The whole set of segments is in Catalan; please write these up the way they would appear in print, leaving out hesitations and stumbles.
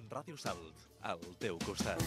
Ràdio Salt, al teu costat.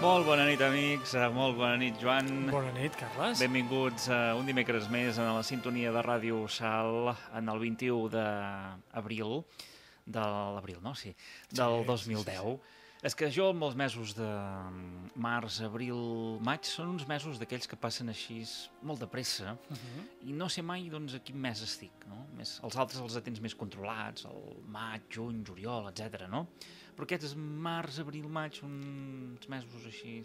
Molt bona nit, amics. Molt bona nit, Joan. Bona nit, Carles. Benvinguts un dimecres més a la sintonia de Ràdio Sal en el 21 d'abril, del 2010. Sí. És que jo, amb els mesos de març, abril, maig, són uns mesos d'aquells que passen així molt de pressa i no sé mai doncs, a quin mes estic. No? Els altres els tens més controlats, el maig, juny, juliol, etc. No? Però aquests març, abril, maig són uns mesos així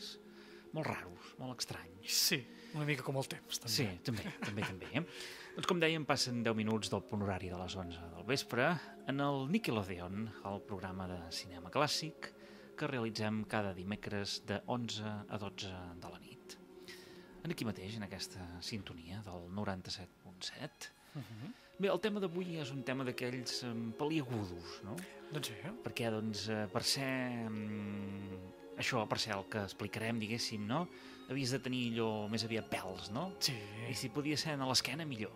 molt raros, molt estranys. Sí, una mica com el temps, també. Sí, també. Doncs com dèiem, passen 10 minuts del punt horari de les 11 del vespre en el Nickelodeon, el programa de cinema clàssic que realitzem cada dimecres de 11 a 12 de la nit. Aquí mateix, en aquesta sintonia del 97.7. Bé, el tema d'avui és un tema d'aquells peliagudos, no? Doncs sí. Perquè, per ser el que explicarem, diguéssim, no? Havies de tenir allò més aviat pèls, no? Sí. I si podia ser a l'esquena, millor.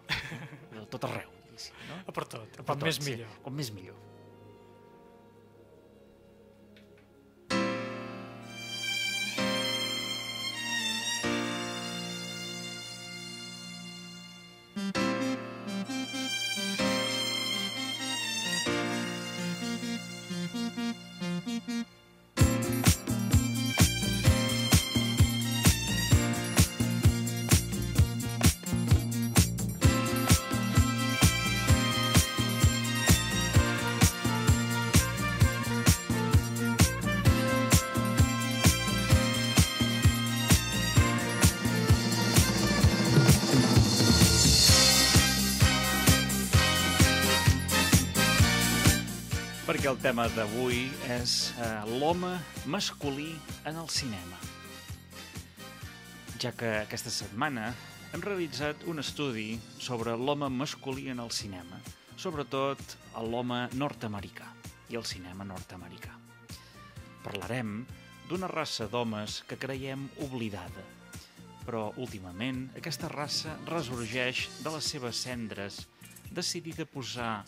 De tot arreu, diguéssim, no? Per tot, com més millor. Com més millor. Perquè el tema d'avui és l'home masculí en el cinema. Ja que aquesta setmana hem realitzat un estudi sobre l'home masculí en el cinema, sobretot l'home nord-americà i el cinema nord-americà. Parlarem d'una raça d'homes que creiem oblidada, però últimament aquesta raça ressorgeix de les seves cendres, decidida a posar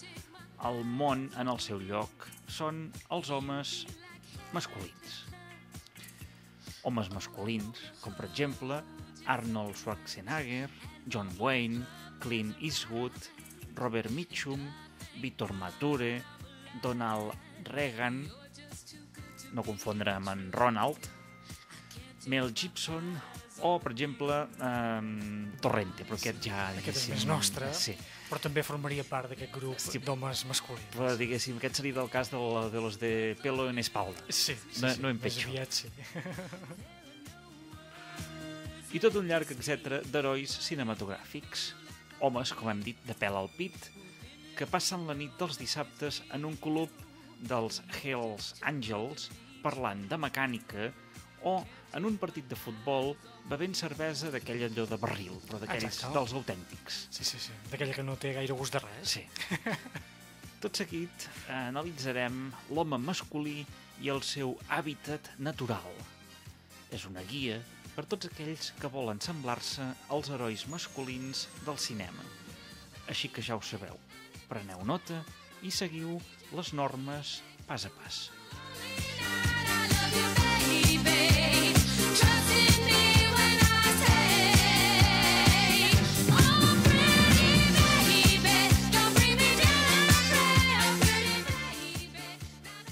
el món en el seu lloc. Són els homes masculins. Homes masculins, com per exemple Arnold Schwarzenegger, John Wayne, Clint Eastwood, Robert Mitchum, Víctor Mature, Donald Reagan, no confondre amb en Ronald, Mel Gibson o, per exemple, Torrente, però aquest ja... Aquest és més nostre, sí. Però també formaria part d'aquest grup d'homes masculins. Però, diguéssim, aquest seria del cas de los de pelo en espalda. Sí, no en pecho. Més aviat, sí. I tot un llarg etcètera d'herois cinematogràfics. Homes, com hem dit, de pèl al pit, que passen la nit dels dissabtes en un club dels Hells Angels parlant de mecànica o en un partit de futbol bevent cervesa d'aquella allò de barril, però d'aquells Exacte. dels autèntics. Sí. D'aquella que no té gaire gust de res. Sí. Tot seguit analitzarem l'home masculí i el seu hàbitat natural. És una guia per tots aquells que volen semblar-se als herois masculins del cinema. Així que ja ho sabeu, preneu nota i seguiu les normes pas a pas.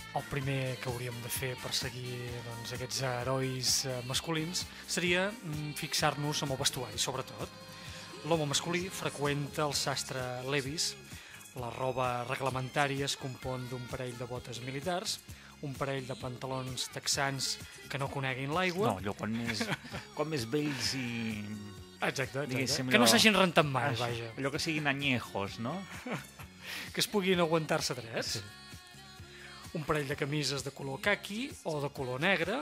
El primer que hauríem de fer per seguir doncs, aquests herois masculins seria fixar-nos en el vestuari, sobretot. L'home masculí freqüenta el sastre Levi's. La roba reglamentària es compon d'un parell de botes militars, un parell de pantalons texans que no coneguin l'aigua. No, allò quan més vells i... Exacte. diguéssim, Que no allò- s'hagin rentat mai, Això, vaja. allò que siguin anyejos, no? Que es puguin aguantar-se drets. Sí. Un parell de camises de color caqui o de color negre,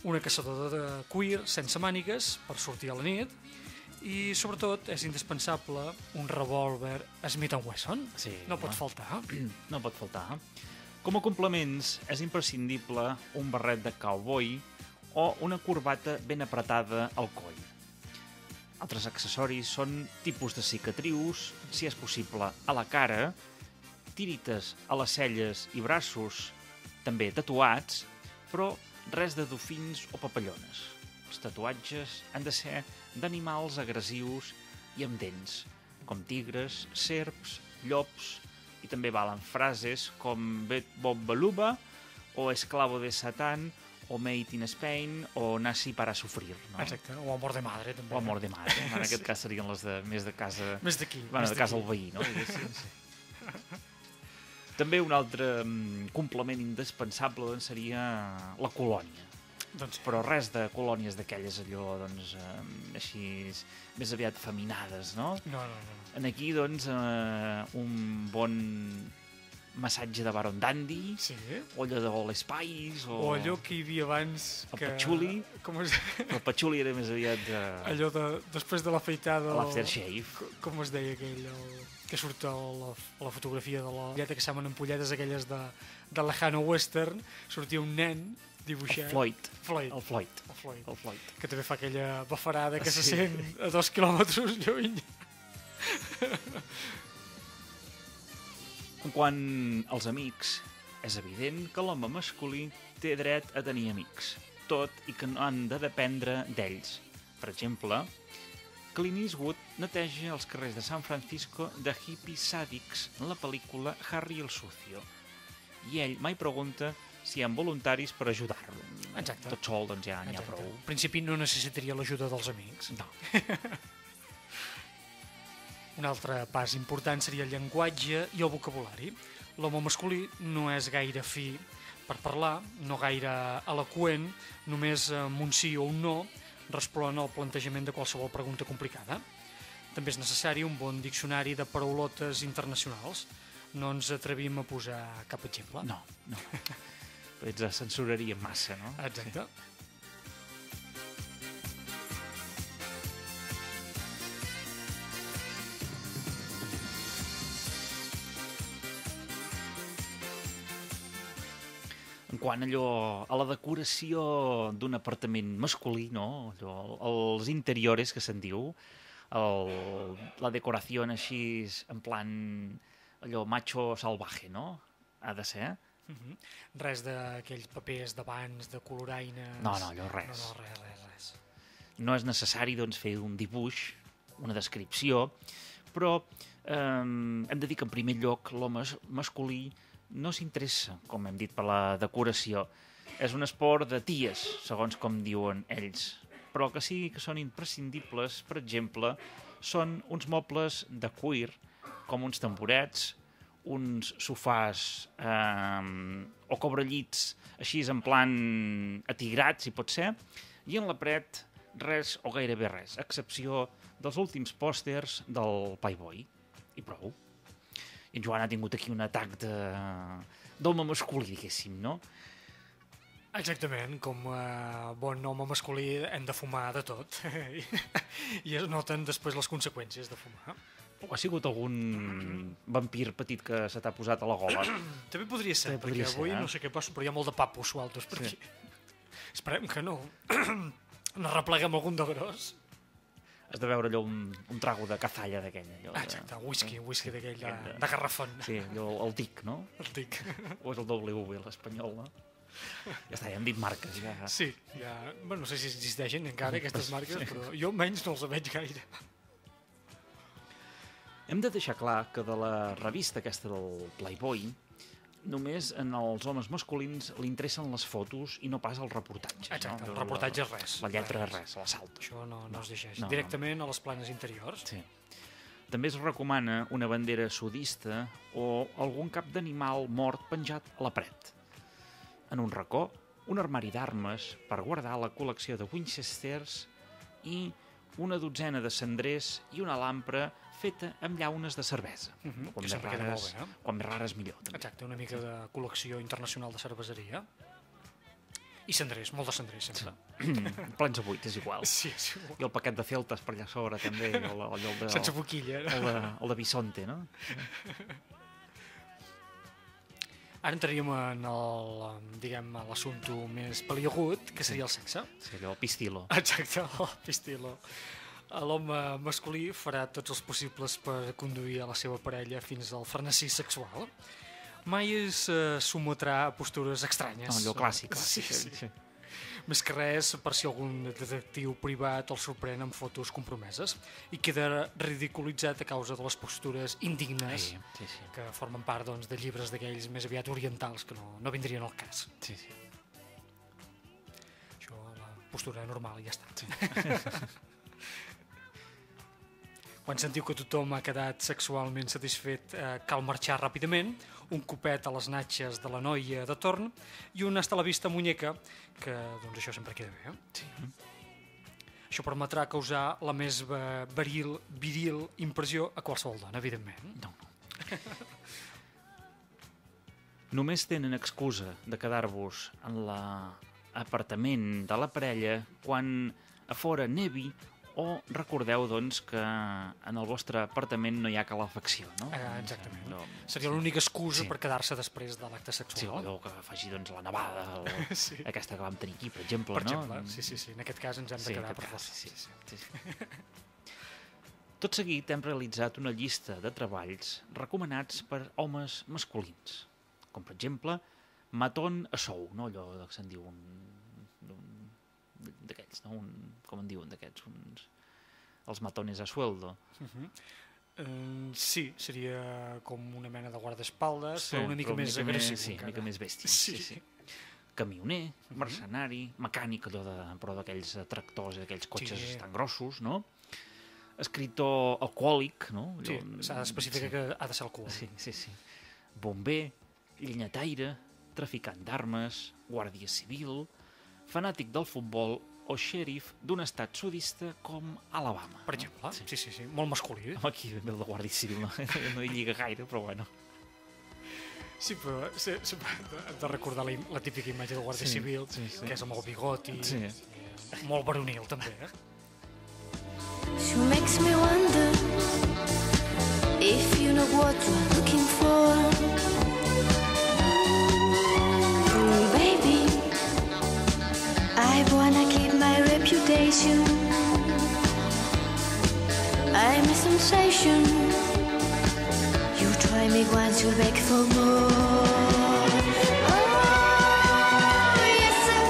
una caçadora de cuir sense mànigues per sortir a la nit i, sobretot, és indispensable un revòlver Smith & Wesson. Sí, No pot home. faltar. No pot faltar. Com a complements, és imprescindible un barret de cowboy o una corbata ben apretada al coll. Altres accessoris són tipus de cicatrius, si és possible a la cara, tirites a les celles i braços, també tatuats, però res de dofins o papallones. Els tatuatges han de ser d'animals agressius i amb dents, com tigres, serps, llops, i també valen frases com Bet Bob Baluba, o Esclavo de Satán, o Made in Spain, o Nazi para sufrir. No? Exacte. O amor de madre, també. O Amor de Madre. En aquest cas serien les de més de casa... Més d'aquí. Bueno, més de casa d'aquí. al veí, no? Diguéssim, sí. També un altre complement indispensable doncs, seria la colònia. Doncs, Però res de colònies d'aquelles allò, doncs, així, més aviat feminades, no? no. En aquí, doncs, un bon massatge de Baron Dandy, Sí. o allò de All Spice, O allò que hi havia abans... El que... patchouli. Com es... El patxuli era més aviat de... Allò de... Després de l'afeitada... l'aftershave. Com es deia aquell? Que surt a la fotografia de la lleta que s'amen ampolletes aquelles de lejano western. Sortia un nen dibuixat. Floyd. Floyd. El Floyd. El Floyd. El Floyd. Que també fa aquella bafarada que se Sí. sent a 2 quilòmetres lluny. En quant als amics, és evident que l'home masculí té dret a tenir amics, tot i que no han de dependre d'ells. Per exemple, Clint Eastwood neteja els carrers de San Francisco de hippies sàdics en la pel·lícula Harry el Sucio. I ell mai pregunta si hi ha voluntaris per ajudar-lo. Exacte. Tot sol, doncs ja n'hi ha Exacte. prou. En principi no necessitaria l'ajuda dels amics. No. Un altre pas important seria el llenguatge i el vocabulari. L'home masculí no és gaire fi per parlar, no gaire eloqüent, només amb un sí o un no respon al plantejament de qualsevol pregunta complicada. També és necessari un bon diccionari de paraulotes internacionals. No ens atrevim a posar cap exemple. No. Ens censuraria massa, no? Exacte. En quant allò a la decoració d'un apartament masculí, no? Allò, els interiores, que se'n diu, la decoració així, en plan, allò macho salvaje, no? Ha de ser. Res d'aquells papers d'abans, de coloraines... No, allò res. No, res. No és necessari, doncs, fer un dibuix, una descripció, però hem de dir que, en primer lloc, l'home masculí no s'interessa, com hem dit, per la decoració. És un esport de ties, segons com diuen ells. Però que sí que són imprescindibles, per exemple, són uns mobles de cuir, com uns tamborets, uns sofàs o cobrellits així en plan atigrats, si pot ser, i en la paret res o gairebé res, a excepció dels últims pòsters del Playboy. I prou. I en Joan ha tingut aquí un atac d'home masculí, diguéssim, no? Exactament, com a bon home masculí hem de fumar de tot i es noten després les conseqüències de fumar. O ha sigut algun vampir petit que se t'ha posat a la gola? També podria ser, També podria perquè ser, avui eh? no sé què passa, però hi ha molt de papos sueltos per aquí. Esperem que no. No repleguem algun de gros. Has de veure allò un trago de cazalla d'aquella. Exacte, whisky d'aquell de garrafón. Sí, allò, el DIC, no? El dic. O és el WV, l'espanyol, no? Ja està, ja hem dit marques. Ja. Sí, ja... Bueno, no sé si existeixen encara aquestes marques, però jo almenys no els veig gaire. Hem de deixar clar que de la revista aquesta del Playboy només en els homes masculins li interessen les fotos i no pas els reportatges. Exacte, no? el reportatge és res. La lletra és res, la salta. Això no es llegeix. No, Directament a les planes interiors. Sí. També es recomana una bandera sudista o algun cap d'animal mort penjat a la paret. En un racó, un armari d'armes per guardar la col·lecció de Winchesters i una dotzena de cendrers i una lampra feta amb llaunes de cervesa. Que sempre queda molt bé, Quan més rares, millor. També. Exacte, una mica de col·lecció internacional de cerveseria. I cendrers, molt de cendrers, sempre. Plens a buit, és igual. Sí, és igual. I el paquet de celtes per allà a sobre, també. Sense boquilla. El de Bisonte, no? Ara entraríem en l'assumpte més peliagut, que seria el sexe. Sí, allò, el pistilo. Exacte, el pistilo. L'home masculí farà tots els possibles per conduir a la seva parella fins al frenesí sexual. Mai es sometrà a postures estranyes. No, allò clàssic. Sí. Més que res per si algun detectiu privat el sorprèn amb fotos compromeses i queda ridiculitzat a causa de les postures indignes Sí. que formen part de llibres d'aquells més aviat orientals que no vindrien al cas. Sí. Això, la postura normal, ja està. Quan sentiu que tothom ha quedat sexualment satisfet, cal marxar ràpidament, un copet a les natxes de la noia de torn i un hasta la vista muñeca, que això sempre queda bé. Sí. Això permetrà causar la més viril impressió a qualsevol dona, evidentment. No. Només tenen excusa de quedar-vos en l'apartament de la parella quan a fora nevi o recordeu, que en el vostre apartament no hi ha calefacció, no? Exactament. Seria l'única excusa per quedar-se després de l'acte Sí, sexual. o que faci la nevada, Sí. aquesta que vam tenir aquí, per exemple, Per no? exemple, sí. En aquest cas ens hem de quedar per força. Sí. Tot seguit hem realitzat una llista de treballs recomanats per homes masculins, com per exemple matón a sou, no? Allò que se'n diu d'aquests, no? Com en diuen d'aquests? Els matones a sueldo. Sí, seria com una mena de guardaespaldes, però una mica més agressiu. Sí, una mica més bèstia. Sí. Camioner, mercenari, mecànic, però d'aquells tractors i d'aquells cotxes tan grossos, no? Escriptor alcohòlic, no? Sí, s'ha d'especificar que ha de ser alcohòlic. Sí. Bomber, llenyataire, traficant d'armes, guàrdia civil, fanàtic del futbol o xèrif d'un estat sudista com Alabama. Per exemple, sí. Molt masculí. Aquí el de guàrdia civil no hi lliga gaire, però bueno. Sí, però hem de recordar la típica imatge del guàrdia civil, que és amb el bigoti, molt varonil també. She makes me wonder if you know what you're looking for. Baby, I wanna keep my reputation. I'm a sensation. You try me once, you'll beg for more. Oh, yes, sir,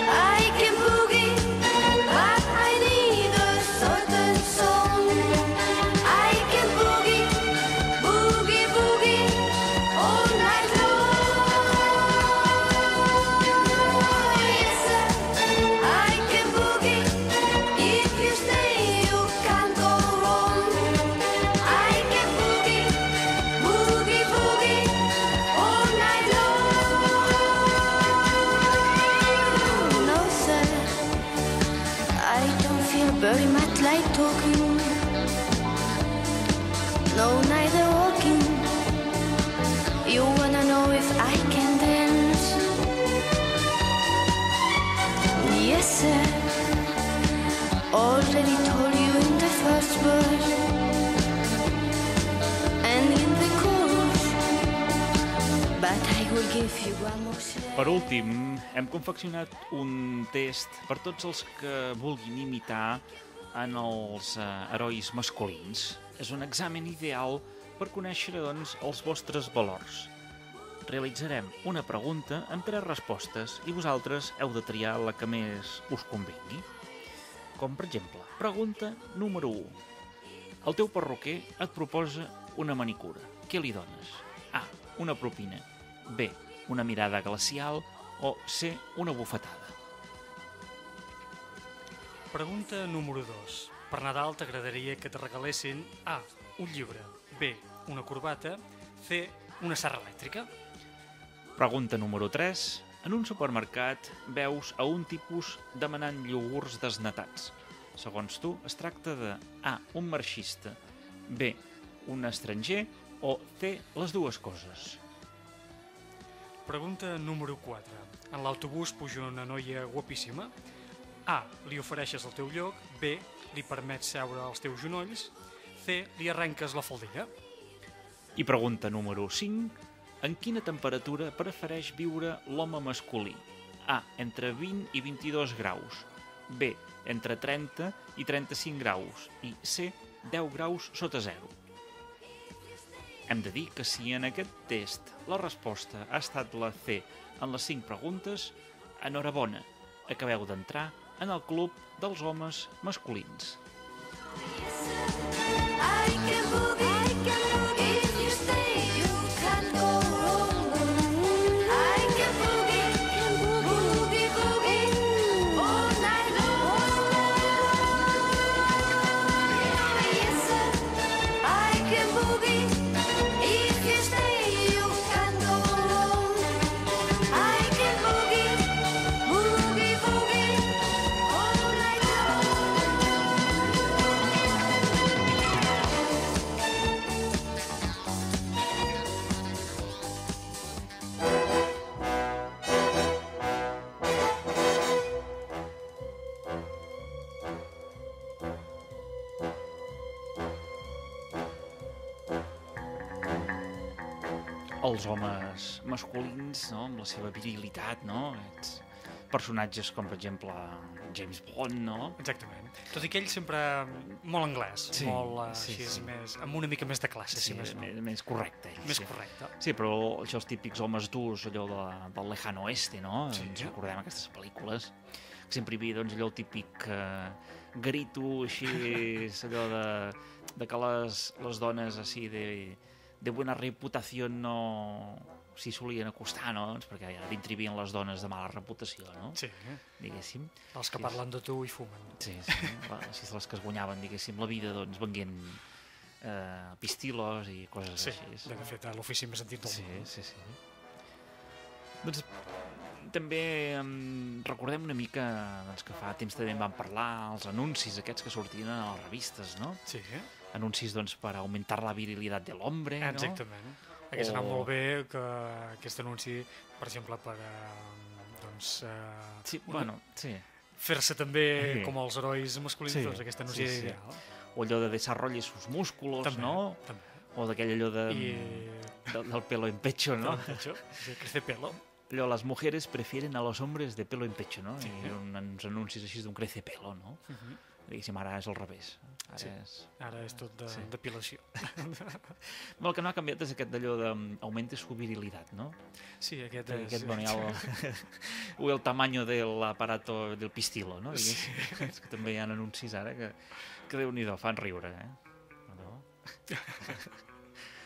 I can boogie, but I need a certain song. I can boogie, boogie, boogie, all night long. Yes, sir, I can boogie, if you stay, you can't go wrong. I can boogie, boogie, boogie, all night long. No, sir, I don't feel very much like talking. No, neither walking. You wanna know if I can dance? already told you in the first verse and in the chorus, but I will give you one more chance. Per últim, hem confeccionat un test per tots els que vulguin imitar en els herois masculins. És un examen ideal per conèixer, doncs, els vostres valors. Realitzarem una pregunta amb 3 respostes i vosaltres heu de triar la que més us convingui. Com, per exemple, pregunta número 1. El teu perruquer et proposa una manicura. Què li dones? A. Una propina. B. Una mirada glacial. O C. Una bufetada. Pregunta número 2. Per Nadal t'agradaria que te regalessin A. Un llibre. B. Una corbata. C. Una serra elèctrica. Pregunta número 3. En un supermercat veus a un tipus demanant iogurts desnatats. Segons tu, es tracta de A. Un marxista. B. Un estranger. O C. Les dues coses. Pregunta número 4. En l'autobús puja una noia guapíssima. A. Li ofereixes el teu lloc. B. Li permets seure als teus genolls. C. Li arrenques la faldilla. I pregunta número 5. En quina temperatura prefereix viure l'home masculí? A. Entre 20 i 22 graus. B. Entre 30 i 35 graus. I C. 10 graus sota zero. Hem de dir que si en aquest test la resposta ha estat la C en les 5 preguntes, enhorabona, acabeu d'entrar en el club dels homes masculins. I can boogie, if you stay, you can't go wrong. I can boogie, all night long. Yes, sir, I can boogie, if you stay, you can't go wrong. I can boogie, all night long. Els homes masculins, no?, amb la seva virilitat, no? Personatges com, per exemple, James Bond, no? Exactament. Tot i que ell sempre molt anglès, Sí, molt sí, així, sí. Més, amb una mica més de classe, si més no. més correcte. Ell, Més sí. correcte. Sí, però això, els típics homes durs, allò del Lejano Oeste, no? Sí. Ens recordem aquestes pel·lícules. Que sempre hi havia, doncs, allò el típic grito, així, allò de que les dones, així, de buena reputació no s'hi solien acostar, no? Doncs perquè ja dintre hi havia les dones de mala reputació, no? Sí, Diguéssim. els que parlen de tu i fumen. Sí, així les que es guanyaven, diguéssim, la vida, doncs, venguent pistilos i coses Sí, així. de fet, a l'ofici més antic del món. Sí. Doncs també recordem una mica doncs, que fa temps també en vam parlar, els anuncis aquests que sortien a les revistes, no? Sí, Anuncis doncs, per augmentar la virilidad del hombre, no? exactament. Hauria anat molt bé que aquest anunci, per exemple, per Sí, bueno, sí. fer-se també Sí. com els herois masculins, Sí, doncs aquest anunci sí, sí. era ideal. O allò de desarrolle sus músculos, També, no? també. O d'aquell allò I... del pelo en pecho, no? Hecho, sí, crece pelo. Allò, las mujeres prefieren a los hombres de pelo en pecho, no? Sí. I uns anuncis així d'un crece pelo, no? Diguéssim, ara és al revés. Ara Sí. és... Ara és tot Sí. depilació. El que no ha canviat és aquest d'allò d'augmente su virilidad, no? Sí, aquest Perquè és... aquest, bueno, ja o el tamaño del aparato del pistilo, no? Sí. És que també hi ha anuncis ara que Déu-n'hi-do, fan riure, No?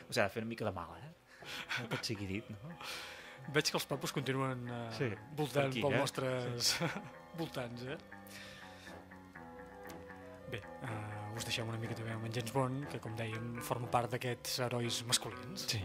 O sigui, ha de fer una mica de mal, Tot sigui dit, no? Veig que els papus continuen Sí, voltant per aquí, pels eh? nostres voltants, Bé, us deixem una mica també amb en James Bond, que, com dèiem, forma part d'aquests herois masculins. Sí.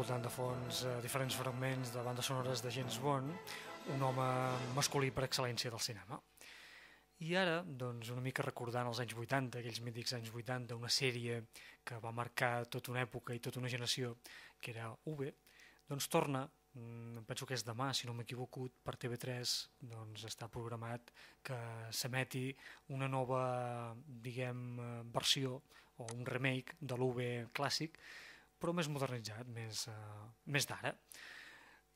escoltant de fons diferents fragments de bandes sonores de James Bond, un home masculí per excel·lència del cinema. I ara, doncs, una mica recordant els anys 80, aquells mítics anys 80, una sèrie que va marcar tota una època i tota una generació, que era V, doncs torna, penso que és demà, si no m'equivoco, per TV3, doncs està programat que s'emeti una nova, diguem, versió o un remake de l'UV clàssic, però més modernitzat, més d'ara.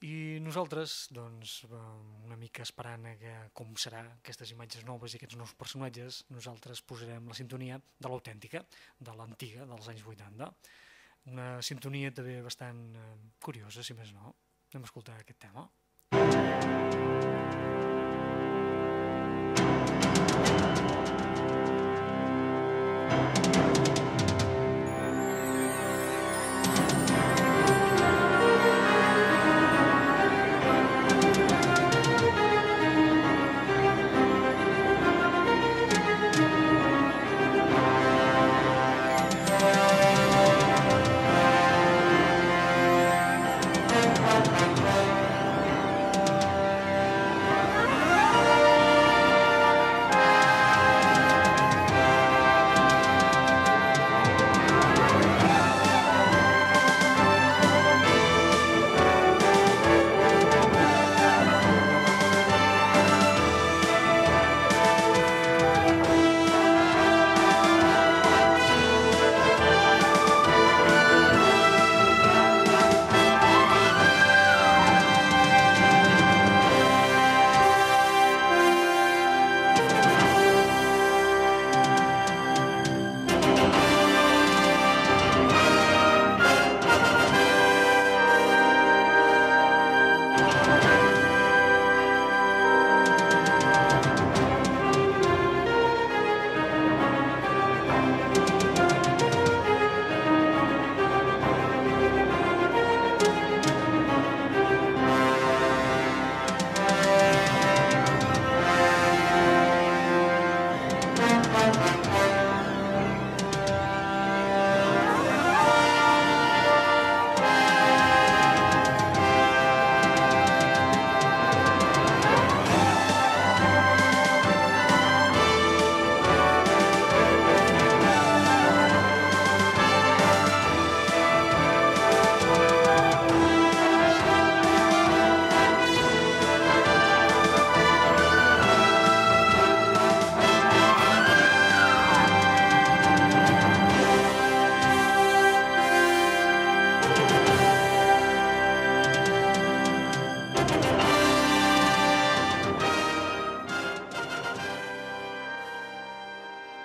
I nosaltres, doncs, una mica esperant com serà aquestes imatges noves i aquests nous personatges, nosaltres posarem la sintonia de l'autèntica, de l'antiga, dels anys 80. Una sintonia també bastant curiosa, si més no. Anem a escoltar aquest tema.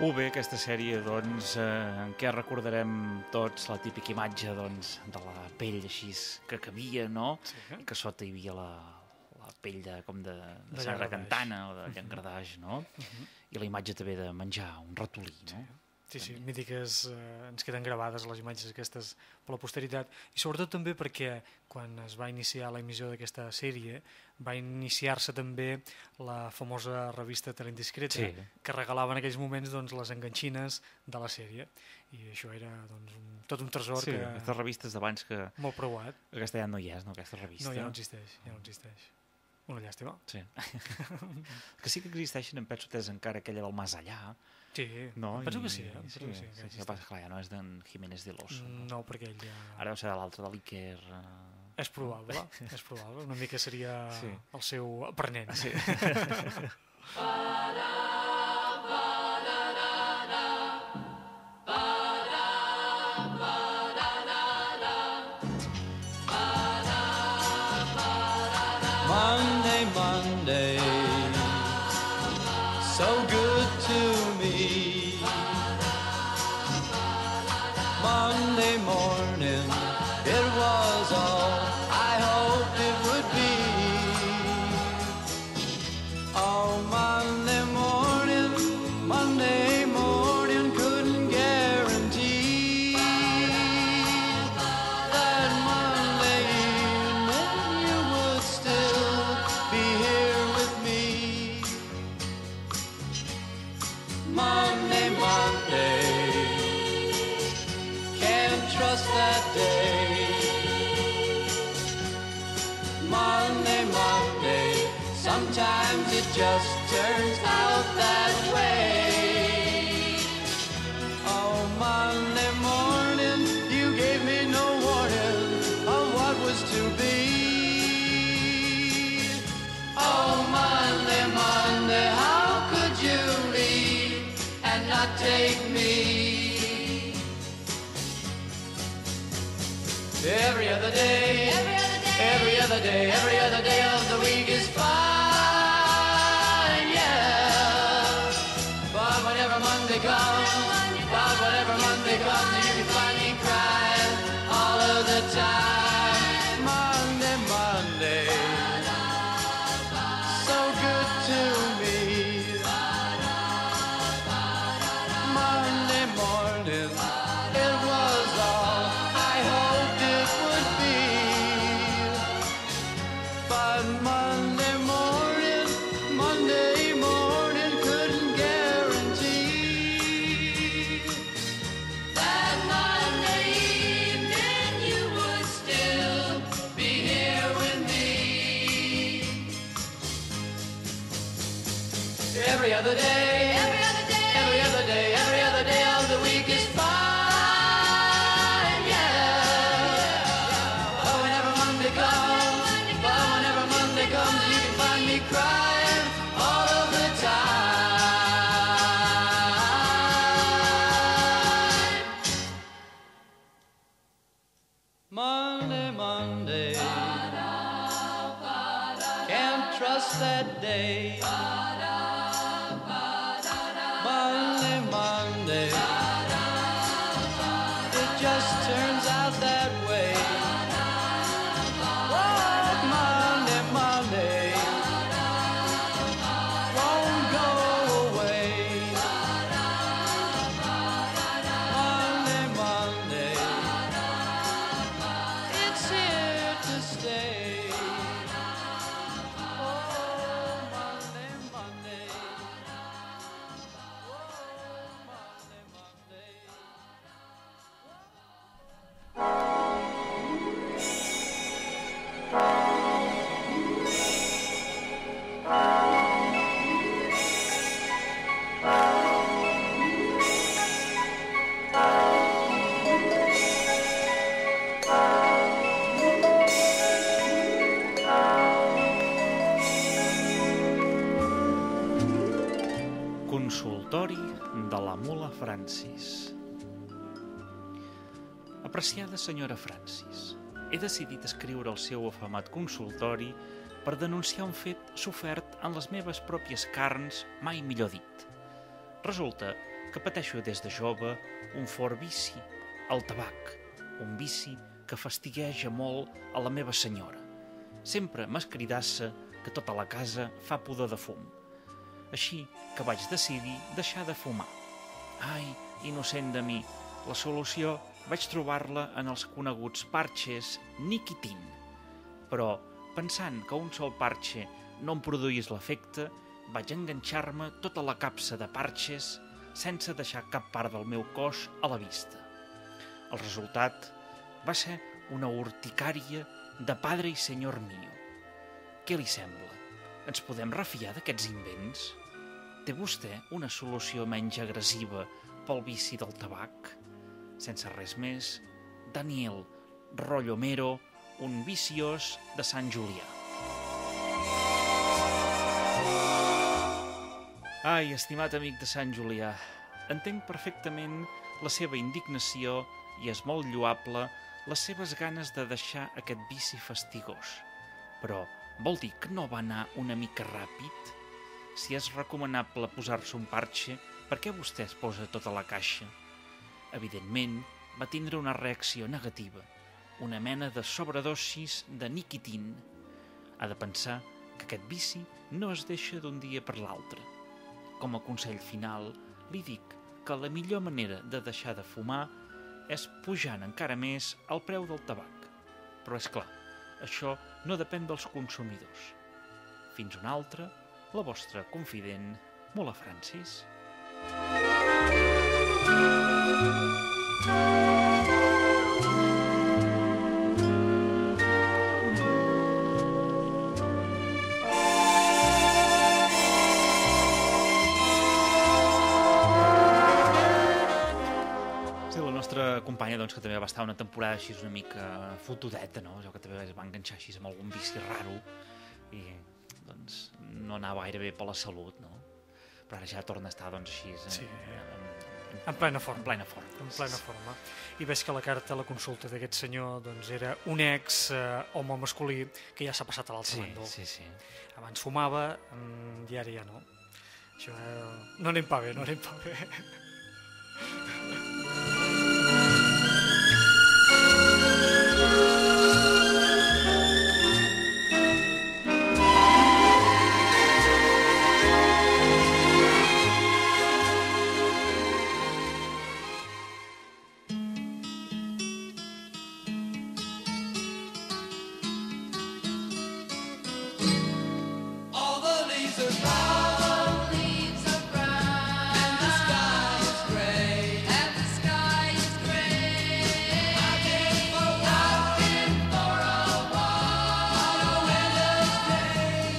UV, aquesta sèrie doncs, en què recordarem tots la típica imatge doncs, de la pell així que cabia, no? Sí. I que sota hi havia la pell com de De sagra llangardaix. cantana o de llangardaix, no? I la imatge també de menjar, un ratolí, no? Sí, mítiques, ens queden gravades les imatges aquestes per la posteritat, i sobretot també perquè quan es va iniciar la emissió d'aquesta sèrie va iniciar-se també la famosa revista Teleindiscreta, Sí. que regalava en aquells moments doncs, les enganxines de la sèrie, i això era doncs, tot un tresor Sí, que aquestes revistes d'abans que molt preuat. aquesta ja no hi és, no? Aquesta revista. No, ja no existeix, ja no existeix. Una llàstima. Sí. Que sí que existeixen, em penso que és encara aquella del Mas Allà. Sí, No? penso que I- sí, penso que sí, que sí, existeix. passa, clar, ja no és d'en Jiménez del Oso. No? No, perquè ell ja... Ara deu ser de l'altre, de l'Iker... És probable, és probable. Una mica seria Sí. el seu aprenent. Sí. Monday, Monday, so good to me. Monday morning, it was all I hoped it would be. Oh, Monday morning, couldn't guarantee that Monday evening you would still be here with me. it just turns out that way. Oh, Monday morning, you gave me no warning of what was to be. Oh, Monday, Monday, how could you leave and not take me? Every other day, every other day, every other day of the week is fine, yeah. But whenever Monday comes, you can find me crying all of the time. Monday, Monday, so good to me. Monday morning, it was all I hoped it would be. But Monday morning couldn't guarantee that Monday evening you would still be here with me. Every other day, every other day, every other day, every other day of the week is fine, yeah. But whenever Monday comes, you can find me crying all of the time. Monday, Monday, can't trust that day. Monday, Monday, it just turns out that way. Oh, Monday, Monday, won't go away. Monday, Monday, it's here to stay. Oh, Monday, Monday. Consultori de la mula Francis. Apreciada senyora Francis, he decidit escriure el seu afamat consultori per denunciar un fet sofert en les meves pròpies carns, mai millor dit. Resulta que pateixo des de jove un fort vici, el tabac, un vici que fastigueja molt a la meva senyora. Sempre m'escridassa que tota la casa fa pudor de fum. Així que vaig decidir deixar de fumar. Ai, innocent de mi, la solució vaig trobar-la en els coneguts parxes Nikitin. Però, pensant que un sol parxe no em produís l'efecte, vaig enganxar-me tota la capsa de parxes sense deixar cap part del meu cos a la vista. El resultat va ser una urticària de padre i senyor mío. Què li sembla? Ens podem refiar d'aquests invents? Té vostè una solució menys agressiva pel vici del tabac? Sense res més, Daniel Rollomero, un viciós de Sant Julià. Ai, estimat amic de Sant Julià, entenc perfectament la seva indignació i és molt lloable les seves ganes de deixar aquest vici fastigós. Però vol dir que no va anar una mica ràpid? Si és recomanable posar-se un parxe, per què vostè es posa tota la caixa? Evidentment, va tindre una reacció negativa, una mena de sobredosis de niquitin. Ha de pensar que aquest vici no es deixa d'un dia per l'altre. Com a consell final, li dic que la millor manera de deixar de fumar és pujant encara més el preu del tabac. Però és clar, això no depèn dels consumidors. Fins una altra, la vostra confident, Mula Francis. doncs, que també va estar una temporada així una mica fotudeta, no? Allò que també es va enganxar així amb algun vici raro i doncs, no anava gaire bé per la salut, no? Però ara ja torna a estar doncs, així Sí. En plena forma. en plena forma. En plena forma. I veig que la carta a la consulta d'aquest senyor doncs, era un ex home masculí que ja s'ha passat a l'altre bàndol. Sí, sí. Abans fumava i ara ja no. Això no anem pa bé, no anem pa bé. All the leaves are brown, and the sky is gray. I've been for a walk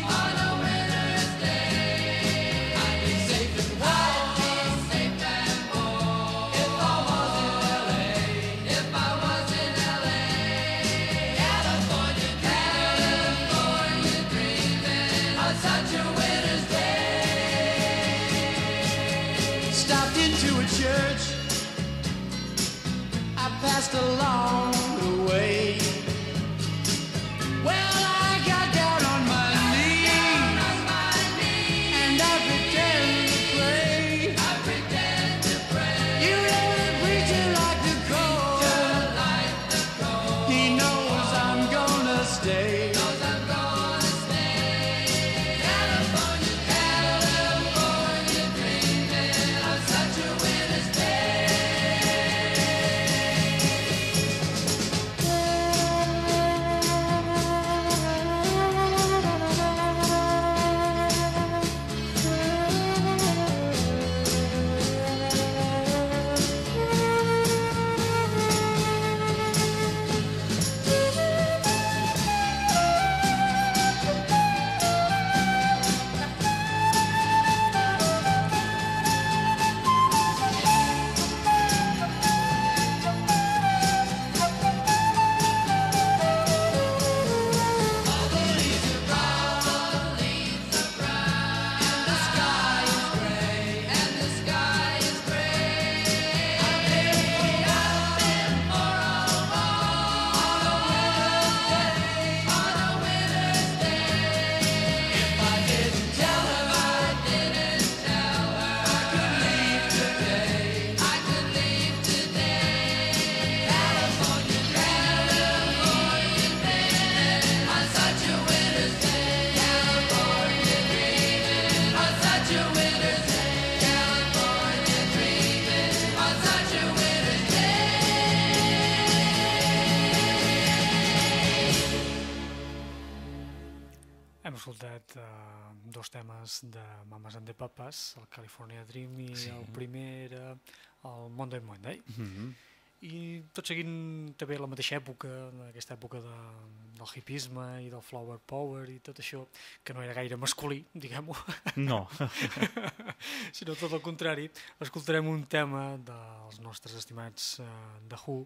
on a winter's day. I'd be safe and warm if I was in LA. California dreaming on such a winter's day. Stopped into a church, I passed along the way. Well, I got down on my knees and I pretend to pray. You know the preacher like the cold. He knows I'm gonna stay. California dreaming on such a winter's day. Hem escoltat dos temes de Mamas and the Papas, el California Dream i el primer era el Monday Monday. I tot seguint també la mateixa època, aquesta època del hipisme i del flower power i tot això, que no era gaire masculí, diguem-ho, No. sinó tot el contrari. Escoltarem un tema dels nostres estimats The Who,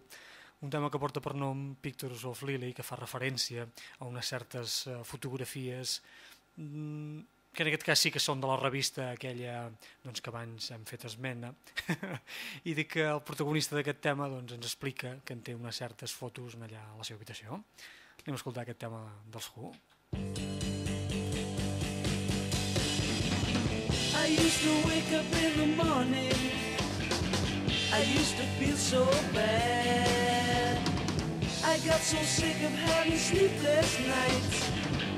un tema que porta per nom Pictures of Lily, que fa referència a unes certes fotografies que en aquest cas sí que són de la revista aquella doncs, que abans hem fet esmena i dic que el protagonista d'aquest tema doncs, ens explica que en té unes certes fotos allà a la seva habitació. Anem a escoltar aquest tema dels Who. I used to wake up in the morning, I used to feel so bad. I got so sick of having sleepless nights,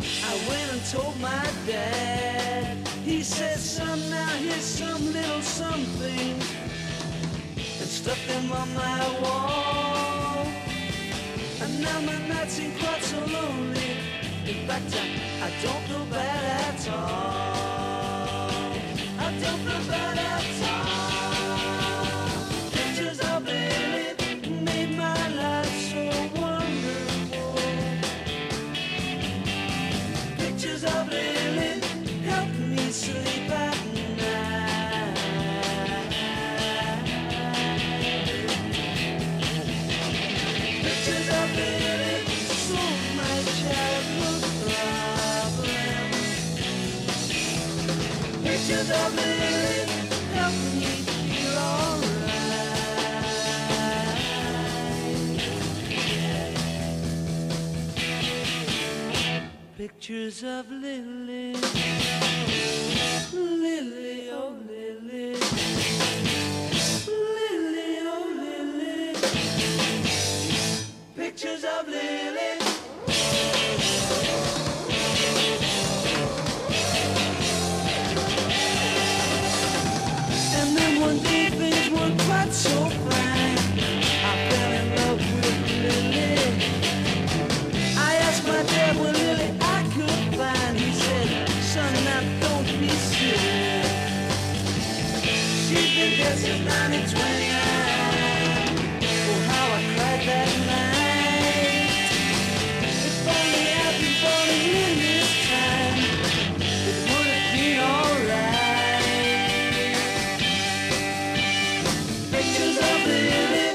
I went and told my dad. He said, son, now here's some little something, and stuck them on my wall. And now my nights ain't quite so lonely, in fact I don't feel bad at all. I don't feel bad at all. Pictures of Lily made my life so wonderful. Pictures of Lily helped me sleep at night. Pictures of Lily help me feel alright. Pictures of Lily, Lily, oh Lily, Lily, oh Lily. Pictures of Lily. And then one day things weren't quite so fine. I fell in love with Lily. I asked my dad what Lily I could find. He said, son, now don't be silly. She's been dead since 1929. Oh, how I cried that night. If only I'd been born in Lily's time, it would have been alright. Pictures of Lily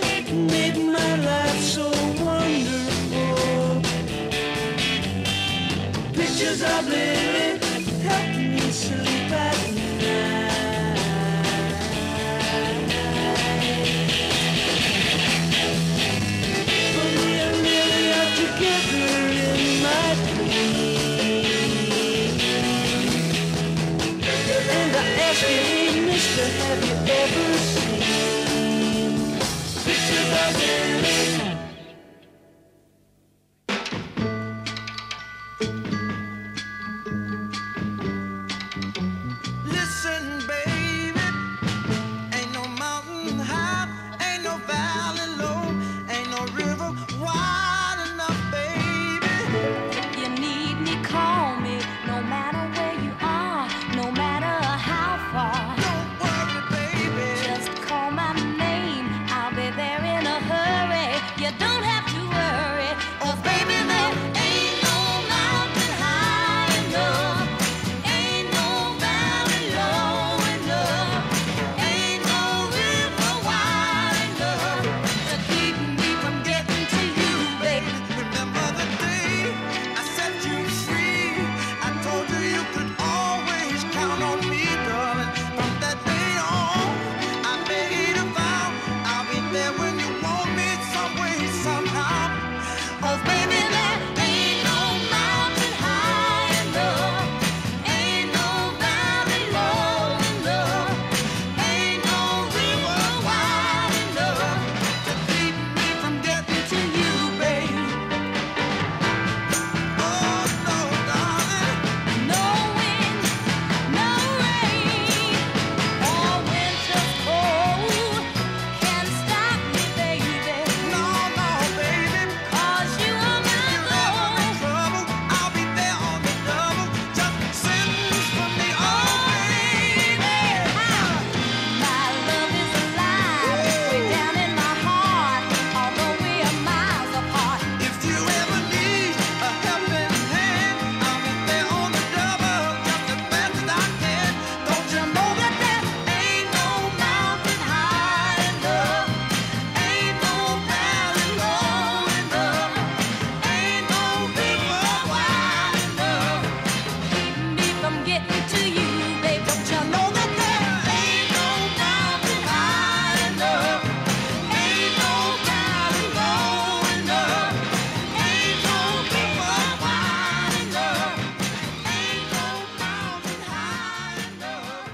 made my life so wonderful. Pictures of Lily help me sleep at night. For me and Lily are together in my dreams. And I ask you, hey, mister, have you ever seen pictures of Lily? Listen, baby, ain't no mountain high, ain't no valley low, ain't no river wide enough, baby. If you need me, call me. No matter where you are, no matter how far. Don't worry, baby. Just call my name. I'll be there in a hurry. You don't have to worry. Oh, baby, there ain't no mountain high enough. Ain't no valley low enough. Ain't no river wide enough to keep me from getting to you, baby. Remember the day I set you free? I told you you could always count on me, darling. From that day on, I made a vow I'll be there when you want me, some way, somehow. Oh, baby, there ain't no mountain high enough. Ain't no valley low enough. Ain't no river wide enough to keep me from getting to you, baby. Oh, no, darling. No wind, no rain, or winter's cold can stop me, baby. No, no, baby. 'Cause you are my You're ever in goal. trouble, I'll be there on the double. Just send for me, oh, baby. My love is alive, way down in my heart, although we are miles apart. If you ever need a helping hand, I'll be there on the double, just as fast as I can. Don't you know that there ain't no mountain high enough, ain't no valley low enough, ain't no river wide enough Keep me from getting to you, babe. Don't you know that there ain't no mountain high enough, ain't no valley low enough, ain't no river wide enough, ain't no mountain high enough,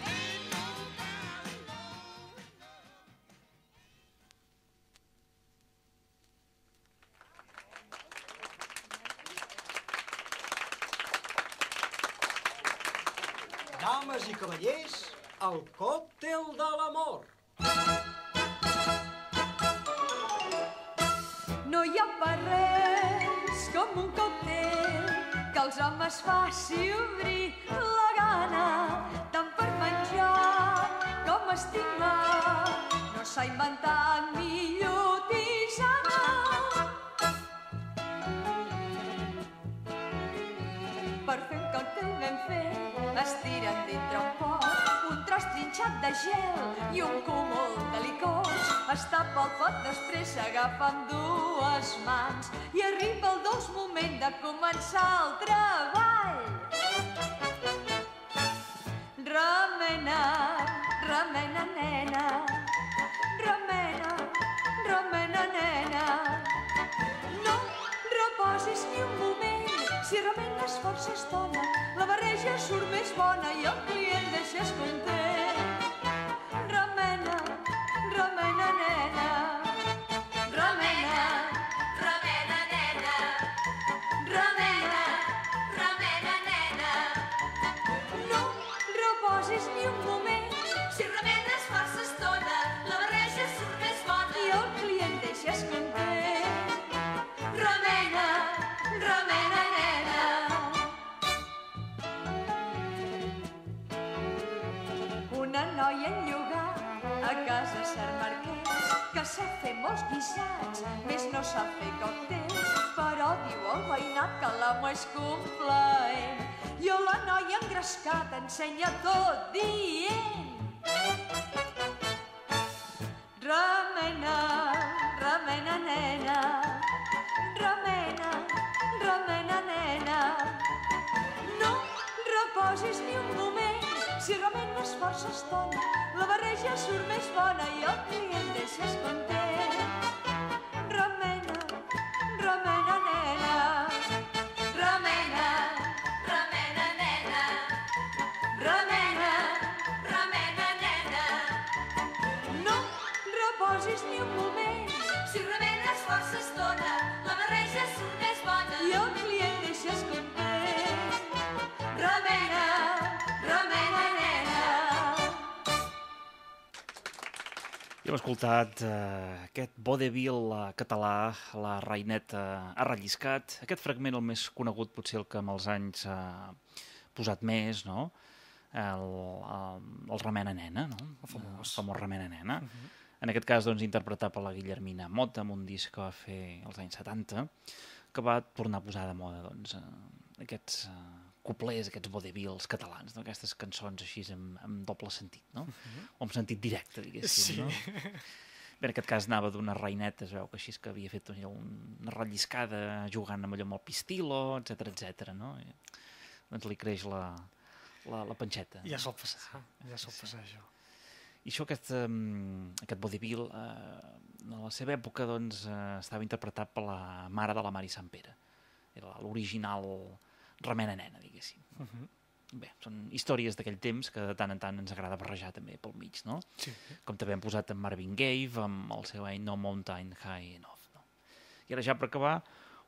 ain't no Dames i cavallers, el còctel de l'amor. No hi ha per res com un còctel que els homes faci obrir la gana, tant per menjar com estimar. No s'ha inventat millor tisana. Per fer un còctel ben fet es tiren dintre un pot un tros trinxat de gel i un cúmul de licors. Es tapa el pot, després s'agafa amb dues mans i arriba el dolç moment de començar el treball. remena, nena. Remena, remena, nena. No reposis ni un moment, si remenes força estona, la barreja surt més bona i el client deixes content. Remena, remena, nena. Remena, remena, nena. Remena, remena, nena. No reposis ni un moment, si remenes força estona, la barreja surt més bona i el client deixes content. Remena, remena, nena. Una noia en llogar a casa Sant Marquès que sap fer molts guisats, més no sap fer còctels, però diu al veïnat que l'amo és complaent. I la noia engrescada ensenya tot dient: remena, remena, nena. Remena, remena, nena. No reposis ni un moment, si remenes força estona, la barreja surt més bona i el client deixes content. Remena, remena, nena. Remena, remena, nena. Remena, remena, nena. No reposis ni un moment, si remenes força estona, la barreja surt més bona i el client deixes content. Remena, remena, nena. I hem escoltat aquest vodevil català, La reineta ha relliscat. Aquest fragment, el més conegut, potser el que amb els anys ha posat més, no? El Remena Nena, no? El famós Remena Nena. En aquest cas, doncs, interpretat per la Guillermina Motta, amb un disc que va fer als anys 70, que va tornar a posar de moda, doncs, aquests cuplers, aquests vodevils catalans, no? Aquestes cançons així amb doble sentit, no? O amb sentit directe, diguéssim, no? Bé, en aquest cas anava d'una reineta, es veu que així que havia fet una relliscada jugant amb allò amb el pistilo, etc, no? I, doncs li creix la panxeta. Ja sol passar, això. I això, aquest vodevil, a la seva època, doncs, estava interpretat per la mare de la Mari Sant Pere. Era l'original Remena Nena, diguéssim. Bé, són històries d'aquell temps que de tant en tant ens agrada barrejar també pel mig, no? Sí. Com també hem posat en Marvin Gaye, amb el seu No Mountain High Enough, no? I ara ja per acabar,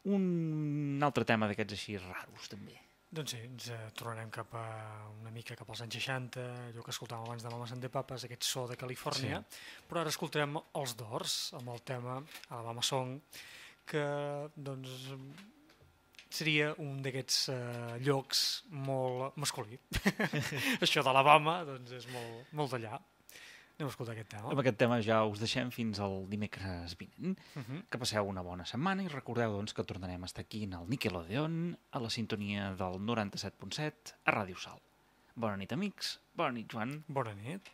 un altre tema d'aquests així raros, també. Doncs sí, ens tornarem una mica cap als anys 60, allò que escoltàvem abans de Mamas and the Papas, aquest so de Califòrnia, però ara escoltarem els Doors, amb el tema Alabama Song, que doncs seria un d'aquests llocs molt masculí. Això d'Alabama doncs és molt d'allà. Anem a escoltar aquest tema. Amb aquest tema ja us deixem fins al dimecres vinent. Que passeu una bona setmana i recordeu doncs, que tornarem a estar aquí en el Nickelodeon a la sintonia del 97.7 a Ràdio Sal. Bona nit, amics. Bona nit, Joan. Bona nit.